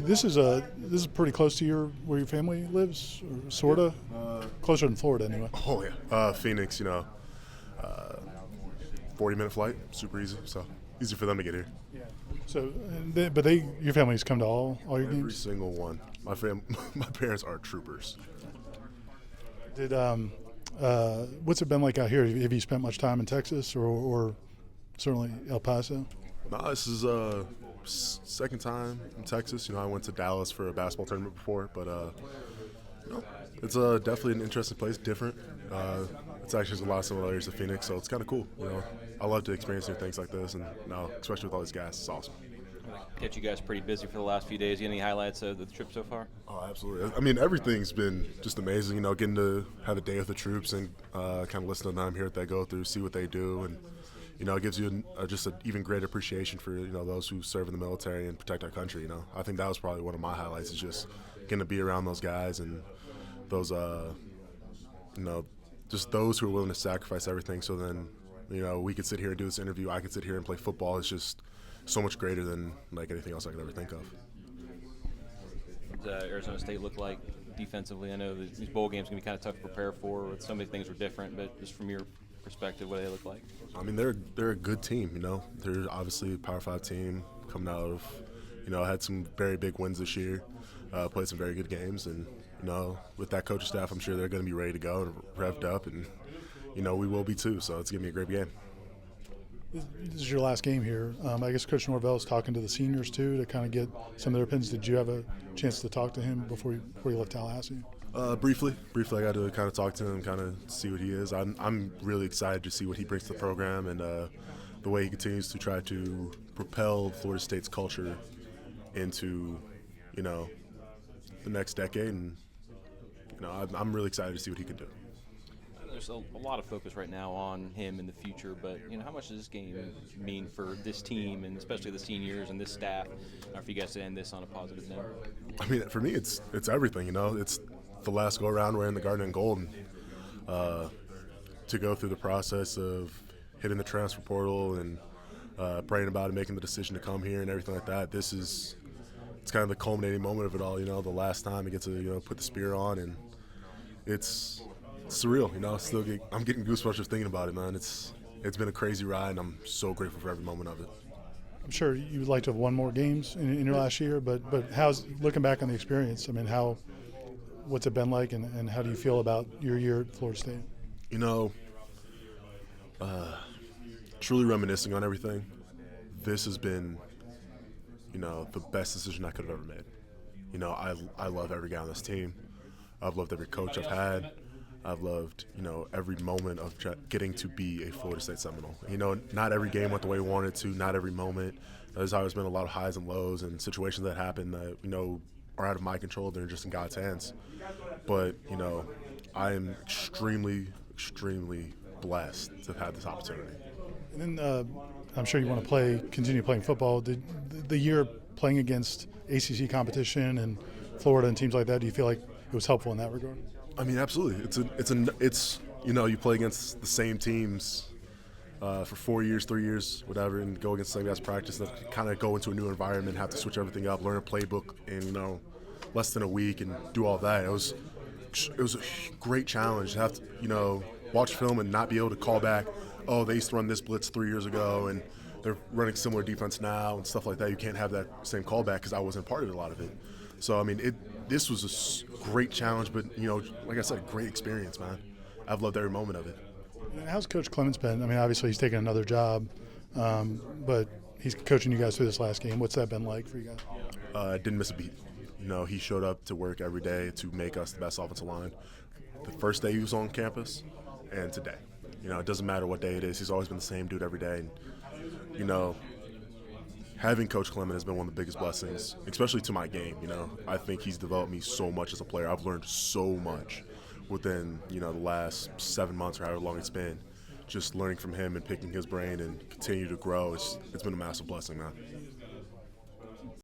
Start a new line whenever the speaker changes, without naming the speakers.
This is pretty close to where your family lives, or sorta closer than Florida anyway.
Oh yeah, Phoenix. 40-minute flight, super easy. So easy for them to get here.
So, your family's come to all your
Every
games.
single one. My parents are troopers.
Did what's it been like out here? Have you spent much time in Texas or certainly El Paso?
Nah, this is second time in Texas. I went to Dallas for a basketball tournament before, but it's definitely an interesting place, different. It's actually has a lot of similarities to Phoenix, so it's kind of cool. I love to experience new things like this, and especially with all these guys, it's awesome.
Kept you guys pretty busy for the last few days. You got any highlights of the trip so far?
Oh, absolutely. I mean, everything's been just amazing. Getting to have a day with the troops and kind of listen to them, hear what they go through, see what they do, and it gives you just an even greater appreciation for those who serve in the military and protect our country. I think that was probably one of my highlights, is just getting to be around those guys and those just those who are willing to sacrifice everything. So then we could sit here and do this interview. I could sit here and play football. It's just so much greater than like anything else I could ever think of.
What does Arizona State look like defensively? I know that these bowl games can be kind of tough to prepare for. So many things were different, but just from your perspective, what do they look like?
I mean, they're a good team. They're obviously a Power 5 team coming out of had some very big wins this year, played some very good games, and with that coaching staff, I'm sure they're going to be ready to go and revved up, and we will be too. So it's going to be a great game.
This is your last game here. I guess Coach Norvell is talking to the seniors too to kind of get some of their opinions. Did you have a chance to talk to him before you left Tallahassee?
Briefly, I got to kind of talk to him, kind of see what he is. I'm really excited to see what he brings to the program and the way he continues to try to propel Florida State's culture into, the next decade. And I'm really excited to see what he can do.
There's a lot of focus right now on him in the future, but how much does this game mean for this team and especially the seniors and this staff? For you guys to end this on a positive note.
I mean, for me, it's everything. It's the last go around wearing the Garden and Gold, and to go through the process of hitting the transfer portal and praying about it, making the decision to come here and everything like that. It's kind of the culminating moment of it all. The last time to get to put the spear on, and it's surreal. I'm getting goosebumps just thinking about it, man. It's been a crazy ride, and I'm so grateful for every moment of it.
I'm sure you would like to have won more games in your last year, but how's looking back on the experience? I mean, what's it been like, and how do you feel about your year at Florida State?
Truly reminiscing on everything, this has been, the best decision I could have ever made. I love every guy on this team. I've loved every coach I've had. I've loved, every moment of getting to be a Florida State Seminole. Not every game went the way we wanted to, not every moment. There's always been a lot of highs and lows and situations that happen that, are out of my control. They're just in God's hands. But, I am extremely, extremely blessed to have had this opportunity.
And then I'm sure you want to continue playing football. Did the year playing against ACC competition and Florida and teams like that, do you feel like it was helpful in that regard?
I mean, absolutely. It's you play against the same teams for 4 years, 3 years, whatever, and go against the same guys practice, and kind of go into a new environment, have to switch everything up, learn a playbook in less than a week, and do all that. It was a great challenge to have to watch film and not be able to call back. Oh, they used to run this blitz 3 years ago, and they're running similar defense now and stuff like that. You can't have that same callback because I wasn't part of a lot of it. So I mean, this was a great challenge, but like I said, a great experience, man. I've loved every moment of it.
How's Coach Clements been? I mean, obviously he's taking another job, but he's coaching you guys through this last game. What's that been like for you guys?
Didn't miss a beat. He showed up to work every day to make us the best offensive line. The first day he was on campus, and today. It doesn't matter what day it is. He's always been the same dude every day. And, having Coach Clement has been one of the biggest blessings, especially to my game. I think he's developed me so much as a player. I've learned so much within, the last 7 months or however long it's been. Just learning from him and picking his brain and continue to grow. It's been a massive blessing, man.